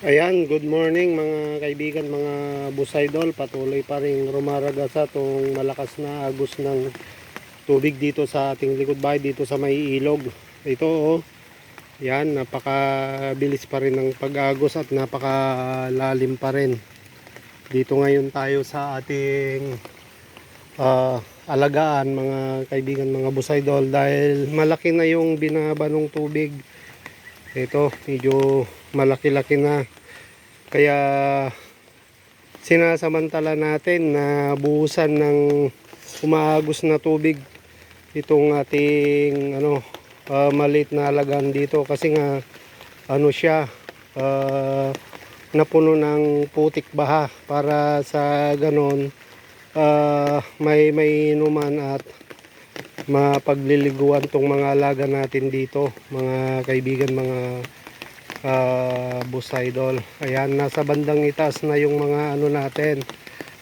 Ayan, good morning mga kaibigan, mga busaydol. Patuloy pa rin rumaragasa itong malakas na agos ng tubig dito sa ating likod bahay, dito sa may ilog. Ito oh, yan, napakabilis pa rin ng pag-agos at napakalalim pa rin. Dito ngayon tayo sa ating alagaan mga kaibigan, mga busaydol, dahil malaki na yung binaba ng tubig. Ito, medyo malaki-laki na. Kaya sinasamantala natin na buhusan ng umaagos na tubig itong ating maliit na alagaan dito, kasi nga siya napuno ng putik baha, para sa ganon may inuman at mapagliliguan tong mga alaga natin dito mga kaibigan, mga busaydol. Ayan, nasa bandang itaas na yung mga natin,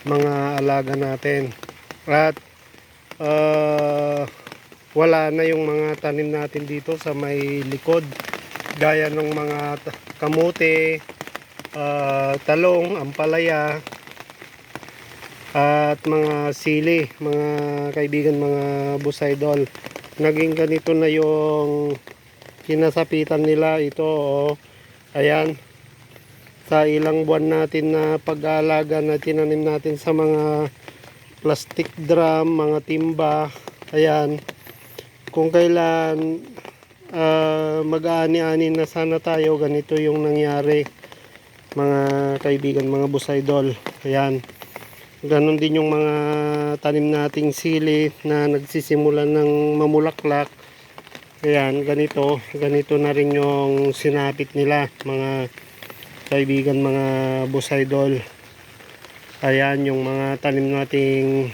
mga alaga natin, at wala na yung mga tanim natin dito sa may likod, gaya ng mga kamote, talong, ampalaya at mga sili mga kaibigan, mga busaydol. Naging ganito na yung kinasapitan nila. Ito oh. Ayan, sa ilang buwan natin na pag-aalaga na tinanim natin sa mga plastic drum, mga timba. Ayan, kung kailan mag-aani-ani na sana tayo, ganito yung nangyari mga kaibigan, mga busaydol. Ayan, ganon din yung mga tanim nating sili na nagsisimula ng mamulaklak. Ayan, ganito na rin yung sinapit nila mga kaibigan, mga busaydol. Ayan, yung mga tanim nating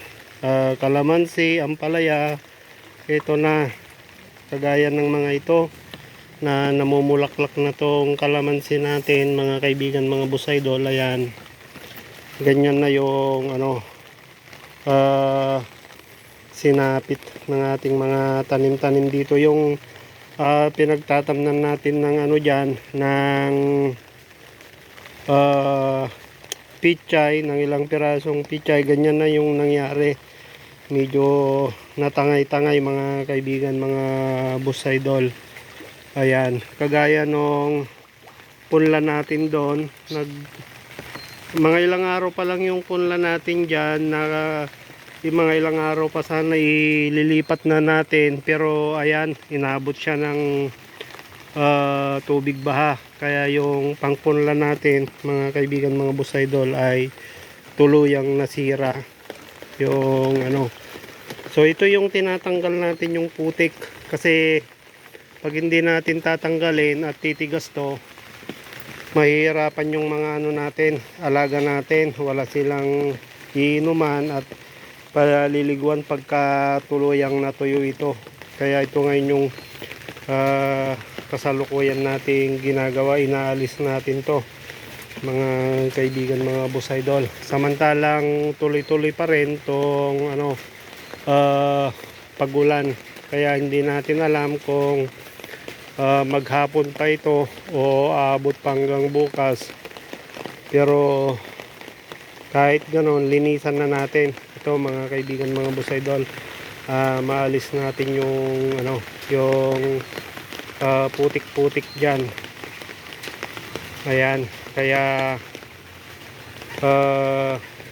kalamansi, ampalaya, ito na, kagaya ng mga ito na namumulaklak na tong kalamansi natin mga kaibigan, mga busaydol. Ayan, ganyan na yung sinapit ng ating mga tanim-tanim dito. Yung pinagtatamnan natin ng dyan, ng pichay, ng ilang pirasong pichay, ganyan na yung nangyari. Medyo natangay-tangay mga kaibigan, mga busaydol. Ayan, kagaya nung punla natin doon, mga ilang araw pa lang yung punla natin dyan, mga ilang araw pa sana ililipat na natin, pero ayan, inabot siya ng tubig baha, kaya yung pangpunla natin mga kaibigan, mga busaydol, ay tuluyang nasira yung so ito yung tinatanggal natin, yung putik, kasi pag hindi natin tatanggalin at titigas to, mahihirapan yung mga natin, alaga natin, wala silang iinuman at paliliguan pagka tuluyang natuyo ito. Kaya ito ngayon yung kasalukuyan nating ginagawa, inaalis natin to mga kaibigan, mga busaydol. Samantalang tuloy-tuloy pa rin tong pagulan, kaya hindi natin alam kung maghapon pa ito o aabot hanggang bukas. Pero kahit ganon, linisan na natin ito mga kaibigan, mga busaydol. Maalis natin yung yung putik-putik dyan. Ayan, kaya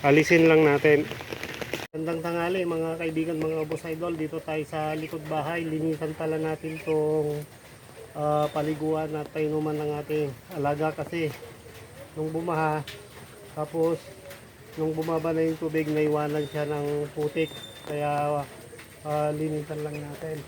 alisin lang natin. Gandang tanghali mga kaibigan, mga busaydol. Dito tayo sa likod bahay, linisan pala natin tong paliguan at painuman ng ating alaga, kasi nung bumaha, tapos nung bumaba na yung tubig, naiwanan siya ng putik, kaya linisan lang natin.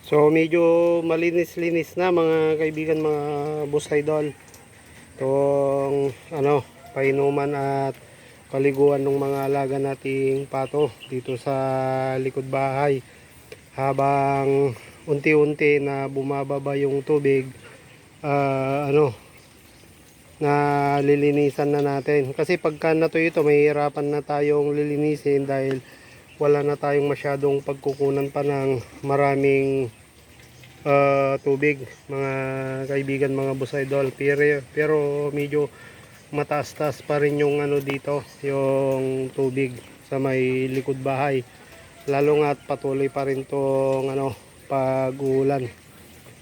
So medyo malinis-linis na mga kaibigan, mga boss idol. Itong ano, painuman at paliguan ng mga alaga nating pato dito sa likod bahay. Habang unti-unti na bumababa yung tubig, ano, na lilinisan na natin. Kasi pagka natuyo ito, mahihirapan na tayong lilinisin dahil wala na tayong masyadong pagkukunan pa ng maraming tubig, mga kaibigan, mga boss idol. Pero medyo mataas-taas pa rin yung ano dito, yung tubig sa may likod bahay. Lalo nga at patuloy pa rin tong ano, pag-uulan,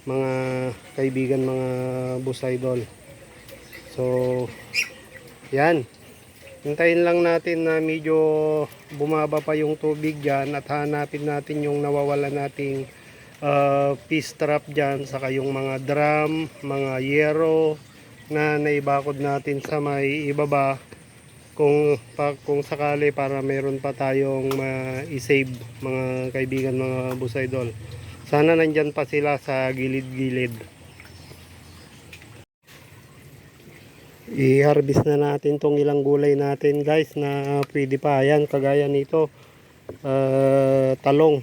mga kaibigan, mga boss idol. So yan, hintayin lang natin na medyo bumaba pa yung tubig dyan at hanapin natin yung nawawala nating fish trap dyan, saka yung mga drum, mga yero na naibakod natin sa may ibaba, kung sakali, para meron pa tayong i-save mga kaibigan, mga boss idol. Sana nandyan pa sila sa gilid-gilid. I-harvest na natin tong ilang gulay natin guys na pwede pa. Ayan, kagaya nito, talong,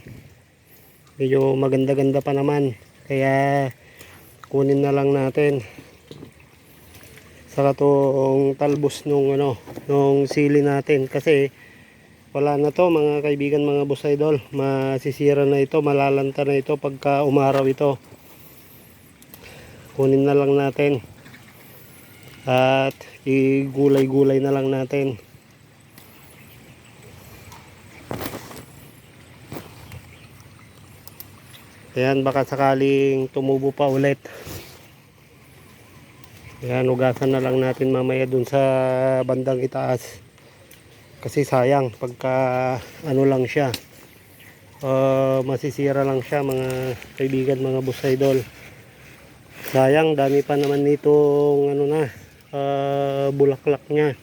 medyo maganda-ganda pa naman, kaya kunin na lang natin. Saka tong talbos nung ano, nung sili natin, kasi wala na to mga kaibigan, mga boss idol. Masisira na ito, malalanta na ito pagka umaraw ito. Kunin na lang natin at igulay-gulay na lang natin. Ayan, baka sakaling tumubo pa ulit. Ayan, ugasan na lang natin mamaya dun sa bandang itaas. Kasi sayang pagka ano lang siya, masisira lang siya mga kaibigan, mga boss idol. Sayang, dami pa naman nitong ano na, bulaklak niya.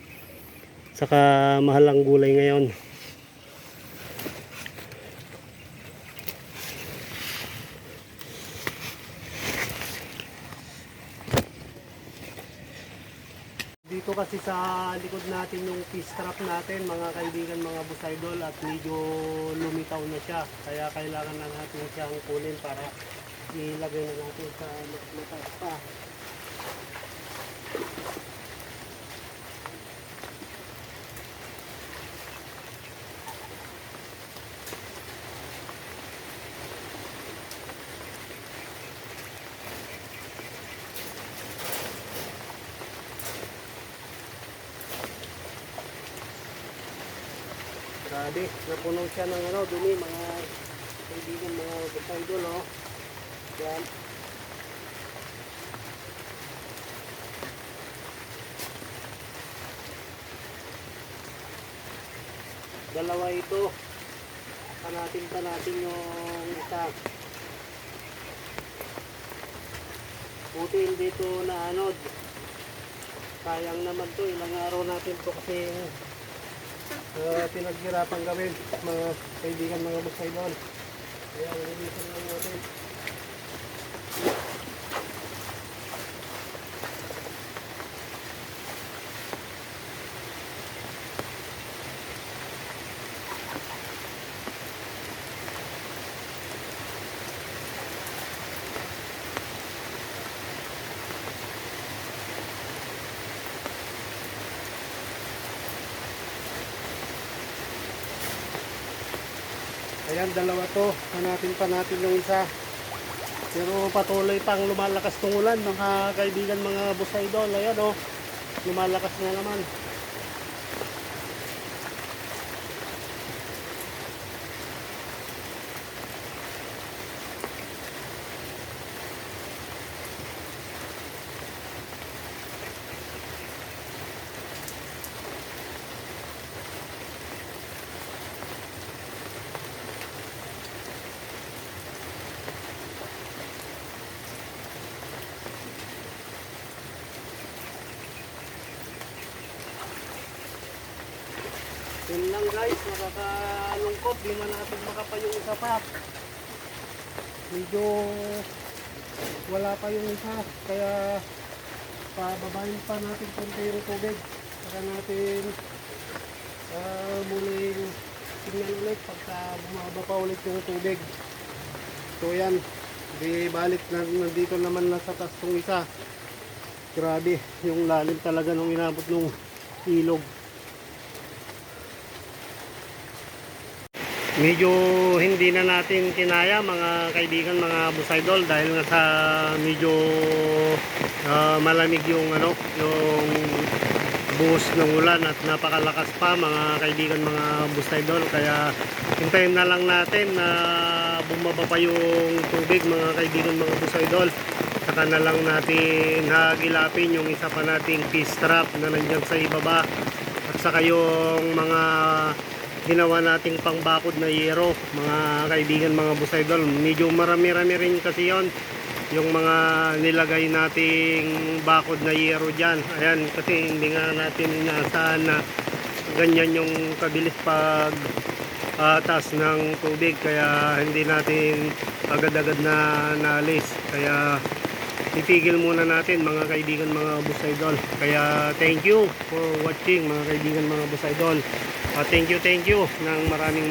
Saka mahal ang gulay ngayon. Dito kasi sa likod natin yung fish trap natin mga kaibigan, mga boss idol, at medyo lumitaw na siya, kaya kailangan na natin siyang kunin para ilagay na natin sa mataas pa. Grabe, napuno siya ng ano, dumi mga kaibigan, mga boss idol, oh. Yan. Dalawa ito. Panatin yung isa. Buti hindi ito na anod. Sayang naman to, ilang araw natin to kasi pinaghirapan gawin mga kaibigan, mga boss idol. Kaya nalilisan lang natin. Ayan, dalawa to. Hanatin pa natin yung isa. Pero patuloy pang lumalakas ng ulan mga kaibigan, mga boss idol. Ayan, oh, lumalakas na naman. Yun lang guys, nakakalungkot, di man natin makapayong isa pa. medyo wala pa yung isa, kaya pababahin pa natin konti yung tubig. Saka natin muling tingnan ulit pagka bumaba pa ulit yung tubig. So yan, di balik na nandito naman na sa taas tong isa. Grabe yung lalim talaga nung inabot nung ilog. Medyo hindi na natin kinaya mga kaibigan, mga busaydol, dahil nga sa medyo malamig yung yung buhos ng ulan at napakalakas pa mga kaibigan, mga busaydol. Kaya hintayin na lang natin na bumaba pa yung tubig mga kaibigan, mga busaydol. Saka na lang natin hagilapin yung isa pa nating fish trap na nandiyan sa ibaba, at saka yung mga ginawa nating pangbakod na yero mga kaibigan, mga busaydol. Medyo marami-rami rin kasi yon yung mga nilagay nating bakod na yero dyan. Ayan, kasi hindi nga natin inaasahan na ganyan yung kabilis pag taas ng tubig, kaya hindi natin agad-agad na naalis. Kaya titigil muna natin mga kaibigan, mga busaydol. Kaya thank you for watching mga kaibigan, mga busaydol. Thank you ng maraming.